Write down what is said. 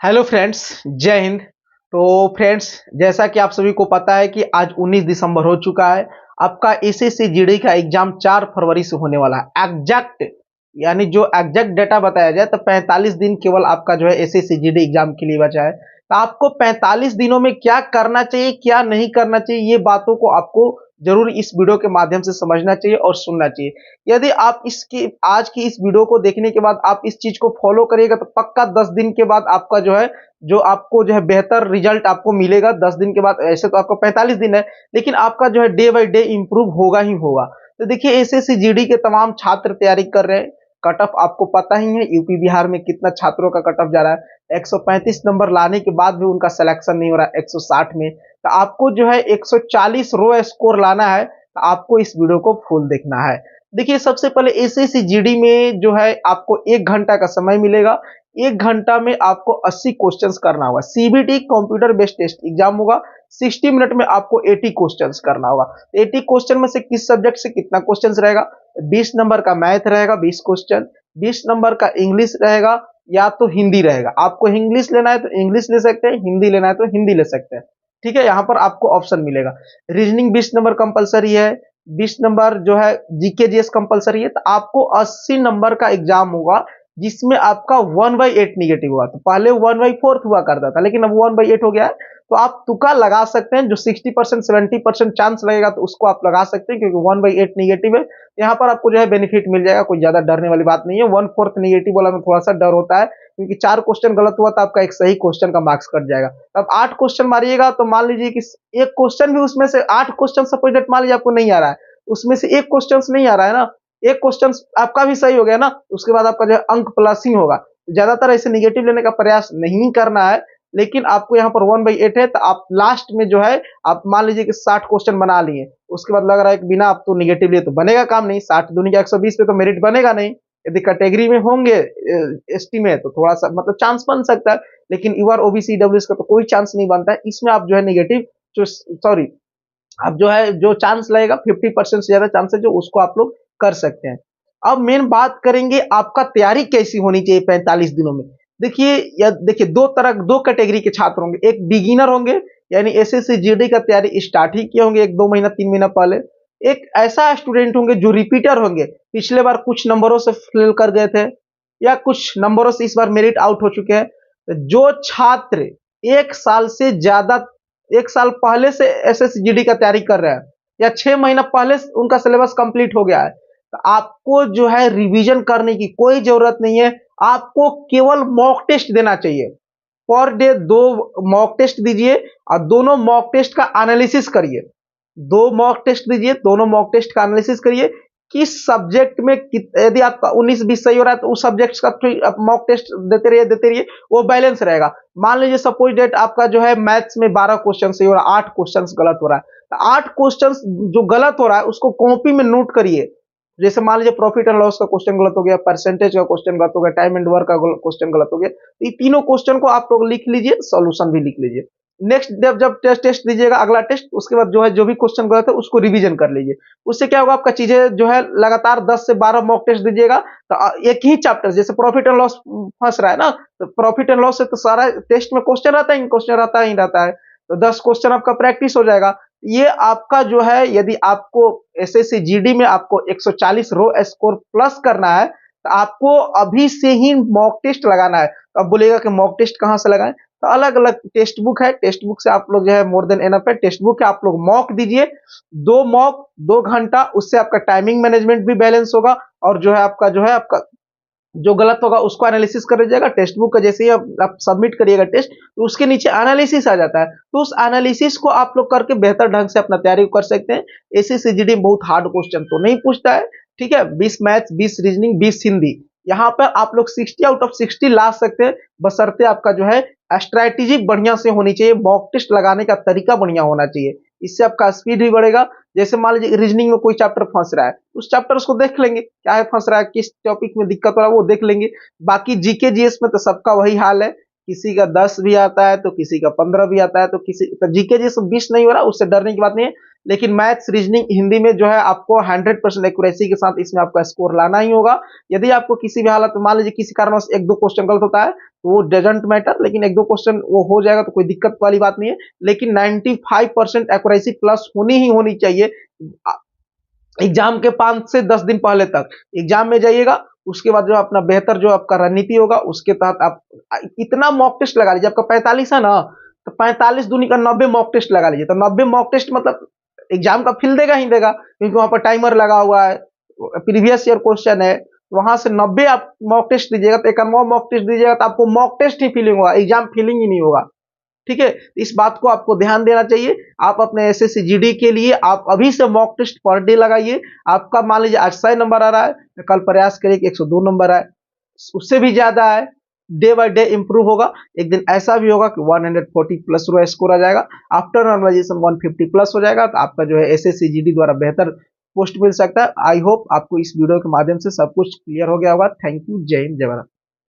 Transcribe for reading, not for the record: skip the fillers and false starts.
Hello friends, जय हिंद। तो friends, जैसा कि आप सभी को पता है कि आज 19 दिसंबर हो चुका है। आपका एसएससी जीडी का एग्जाम 4 फरवरी से होने वाला है। एग्जैक्ट यानी जो एग्जैक्ट डेटा बताया जाए तो 45 दिन केवल आपका जो है एसएससी जीडी एग्जाम के लिए बचा है। तो आपको 45 दिनों में क्या करना चाहिए, क्या नहीं करना चाहिए, ये बातों को आपको जरूर इस वीडियो के माध्यम से समझना चाहिए और सुनना चाहिए। यदि आप इसकी आज की इस वीडियो को देखने के बाद आप इस चीज को फॉलो करिएगा तो पक्का 10 दिन के बाद आपका जो आपको जो है बेहतर रिजल्ट आपको मिलेगा। 10 दिन के बाद, ऐसे तो आपको 45 दिन है, लेकिन आपका जो है डे बाय डे इंप्रूव होगा ही होगा। तो देखिए, एसएससी जीडी के तमाम छात्र तैयारी कर रहे हैं। कट ऑफ आपको पता ही है, यूपी बिहार में कितना छात्रों का कट ऑफ जा रहा है। 135 नंबर लाने के बाद भी उनका सिलेक्शन नहीं हो रहा है 160 में। तो आपको जो है 140 रो स्कोर लाना है। तो आपको इस वीडियो को फुल देखना है। देखिए, सबसे पहले एसएससी जीडी में जो है आपको 1 घंटा का समय मिलेगा। 1 घंटा में आपको 80 क्वेश्चंस करना होगा। CBT computer based test exam होगा। 60 मिनट में आपको 80 क्वेश्चंस करना होगा। 80 क्वेश्चन में से किस सब्जेक्ट से कितना क्वेश्चंस रहेगा? 20 नंबर का मैथ रहेगा 20 क्वेश्चन, 20 नंबर का इंग्लिश रहेगा या तो हिंदी रहेगा। आपको इंग्लिश लेना है तो इंग्लिश ले सकते हैं, हिंदी लेना है तो हिंदी ले सकते हैं। ठीक है, यहाँ पर आपको ऑप्शन मिलेगा। रीजनिंग 20 नंबर कंपलसरी है, 20 नंबर जो है जीके जीएस कंपलसरी है। तो आपको 80 नंबर का एग्जाम होगा जिसमें आपका 1/8 निगेटिव हुआ। तो पहले 1/4 हुआ करता था, लेकिन अब 1/8 हो गया है। तो आप तुक्का लगा सकते हैं, जो 60% 70% चांस लगेगा तो उसको आप लगा सकते हैं, क्योंकि 1/8 निगेटिव है। यहाँ पर आपको जो है बेनिफिट मिल जाएगा, कोई ज्यादा डरने वाली बात नहीं है। 1/4 निगेटिव वाला में थोड़ा सा डर होता है, क्योंकि 4 क्वेश्चन गलत हुआ तो आपका एक सही क्वेश्चन का मार्क्स कट जाएगा। अब 8 क्वेश्चन मारिएगा तो मान लीजिए कि एक क्वेश्चन भी उसमें से 8 क्वेश्चन सपोज दैट मान लीजिए आपको नहीं आ रहा है, उसमें से एक क्वेश्चन नहीं आ रहा है ना, एक क्वेश्चन आपका भी सही हो गया ना, उसके बाद आपका जो है अंक प्लस ही होगा। ज्यादातर ऐसे निगेटिव लेने का प्रयास नहीं करना है, लेकिन आपको यहाँ पर 1/8 है। तो आप लास्ट में जो है आप मान लीजिए कि 60 क्वेश्चन बना लिए, उसके बाद लग रहा है कि बिना आप तो निगेटिव लिए तो बनेगा काम नहीं, 60 दूनी का 120 पे तो मेरिट बनेगा नहीं। यदि कैटेगरी में होंगे एसटी में तो थोड़ा सा मतलब चांस बन सकता है, लेकिन यूआर ओबीसी डब्ल्यूएस का तो कोई चांस नहीं बनता है। इसमें आप जो है निगेटिव सॉरी, अब जो है जो चांस लगेगा 50% से ज्यादा चांस है जो उसको आप लोग कर सकते हैं। अब मेन बात करेंगे आपका तैयारी कैसी होनी चाहिए 45 दिनों में। देखिए, या देखिए, दो कैटेगरी के छात्र होंगे। एक बिगिनर होंगे, यानी एसएससी जीडी का तैयारी स्टार्ट ही किए होंगे 1-2 महीना 3 महीना पहले। एक ऐसा स्टूडेंट होंगे जो रिपीटर होंगे, पिछले बार कुछ नंबरों से फेल कर गए थे या कुछ नंबरों से इस बार मेरिट आउट हो चुके हैं। जो छात्र 1 साल से ज्यादा, 1 साल पहले से एसएसजीडी का तैयारी कर रहे हैं या 6 महीना पहले उनका सिलेबस कंप्लीट हो गया है, तो आपको जो है रिवीजन करने की कोई जरूरत नहीं है। आपको केवल मॉक टेस्ट देना चाहिए। पर डे 2 मॉक टेस्ट दीजिए और दोनों मॉक टेस्ट का एनालिसिस करिए। 2 मॉक टेस्ट दीजिए, दोनों मॉक टेस्ट का एनालिसिस करिए। किस सब्जेक्ट में यदि आपका 19-20 सही हो रहा है तो उस सब्जेक्ट का मॉक टेस्ट देते रहिए, वो बैलेंस रहेगा। मान लीजिए सपोज डेट आपका जो है मैथ्स में 12 क्वेश्चन सही हो रहा है, 8 क्वेश्चन गलत हो रहा है, तो 8 क्वेश्चन जो गलत हो रहा है उसको कॉपी में नोट करिए। जैसे मान लीजिए प्रॉफिट एंड लॉस का क्वेश्चन गलत हो गया, परसेंटेज का क्वेश्चन गलत हो गया, टाइम एंड वर्क का क्वेश्चन गलत हो गया, तो ये तीनों क्वेश्चन को आप लोग लिख लीजिए, सॉल्यूशन भी लिख लीजिए। नेक्स्ट जब टेस्ट दीजिएगा अगला टेस्ट, उसके बाद जो है जो भी क्वेश्चन गलत है उसको रिवीजन कर लीजिए। उससे क्या होगा, आपका चीजें जो है लगातार 10 से 12 मॉक टेस्ट दीजिएगा तो एक ही चैप्टर, जैसे प्रॉफिट एंड लॉस फंस रहा है ना, तो प्रॉफिट एंड लॉस से तो सारा टेस्ट में क्वेश्चन रहता है, क्वेश्चन रहता है, तो 10 क्वेश्चन आपका प्रैक्टिस हो जाएगा। ये आपका जो है, यदि आपको एसएससी जीडी में आपको 140 रो स्कोर प्लस करना है तो आपको अभी से ही मॉक टेस्ट लगाना है। तो अब बोलेगा कि मॉक टेस्ट कहां से लगाएं, तो अलग अलग टेक्स्ट बुक है, टेक्स्ट बुक से आप लोग जो है मोर देन एनफ है। टेक्स्ट बुक है, आप लोग मॉक दीजिए, 2 मॉक 2 घंटा, उससे आपका टाइमिंग मैनेजमेंट भी बैलेंस होगा और जो है आपका जो गलत होगा उसको एनालिसिस कर जाएगा। टेक्स्ट बुक का जैसे ही आप सबमिट करिएगा टेस्ट, तो उसके नीचे एनालिसिस आ जाता है, तो उस एनालिसिस को आप लोग करके बेहतर ढंग से अपना तैयारी कर सकते हैं। एसएससी में बहुत हार्ड क्वेश्चन तो नहीं पूछता है, ठीक है। 20 मैथ्स, 20 रीजनिंग, 20 हिंदी, यहाँ पर आप लोग 60 आउट ऑफ 60 ला सकते हैं, बशर्ते आपका जो है स्ट्रैटेजी बढ़िया से होनी चाहिए, मॉक टेस्ट लगाने का तरीका बढ़िया होना चाहिए। इससे आपका स्पीड भी बढ़ेगा। जैसे मान लीजिए रीजनिंग में कोई चैप्टर फंस रहा है, उस चैप्टर उसको देख लेंगे, क्या है फंस रहा है, किस टॉपिक में दिक्कत हो रहा है वो देख लेंगे। बाकी जीके जीएस में तो सबका वही हाल है, किसी का 10 भी आता है तो किसी का 15 भी आता है, तो किसी जीके जीएस 20 नहीं हो रहा, उससे डरने की बात नहीं है। लेकिन मैथ्स, रीजनिंग, हिंदी में जो है आपको 100% एक्यूरेसी के साथ इसमें आपका स्कोर लाना ही होगा। यदि आपको किसी भी हालत में मान लीजिए किसी कारणवश एक दो क्वेश्चन गलत होता है तो वो डजंट मैटर, लेकिन एक दो क्वेश्चन वो हो जाएगा तो कोई दिक्कत वाली बात नहीं है। लेकिन 95% एक्यूरेसी प्लस होनी ही होनी चाहिए एग्जाम के 5 से 10 दिन पहले तक। एग्जाम में जाइएगा, उसके बाद जो अपना बेहतर जो आपका रणनीति होगा उसके तहत आप इतना मॉक टेस्ट लगा लीजिए। आपका 45 है ना, तो 45 दूनी का 90 मॉक टेस्ट लगा लीजिए। तो 90 मॉक टेस्ट मतलब एग्जाम का फील देगा ही देगा, क्योंकि वहां पर टाइमर लगा हुआ है, प्रीवियस ईयर क्वेश्चन है। वहां से 90 आप मॉक टेस्ट दीजिएगा, तो 91 मॉक टेस्ट दीजिएगा तो आपको मॉक टेस्ट ही फीलिंग होगा, एग्जाम फीलिंग ही नहीं होगा। ठीक है, इस बात को आपको ध्यान देना चाहिए। आप अपने एसएससी जीडी के लिए आप अभी से मॉक टेस्ट पर डे लगाइए। आपका मान लीजिए आज 100 नंबर आ रहा है, तो कल प्रयास करिए कि 102 नंबर आए, उससे भी ज्यादा आए। डे बाय डे इंप्रूव होगा। एक दिन ऐसा भी होगा कि 140 प्लस स्कोर आ जाएगा। आफ्टर नॉर्मलाइजेशन 150 प्लस हो जाएगा, तो आपका जो है एसएससी जीडी द्वारा बेहतर पोस्ट मिल सकता है। आई होप आपको इस वीडियो के माध्यम से सब कुछ क्लियर हो गया होगा। Thank you. जय हिंद, जय भारत।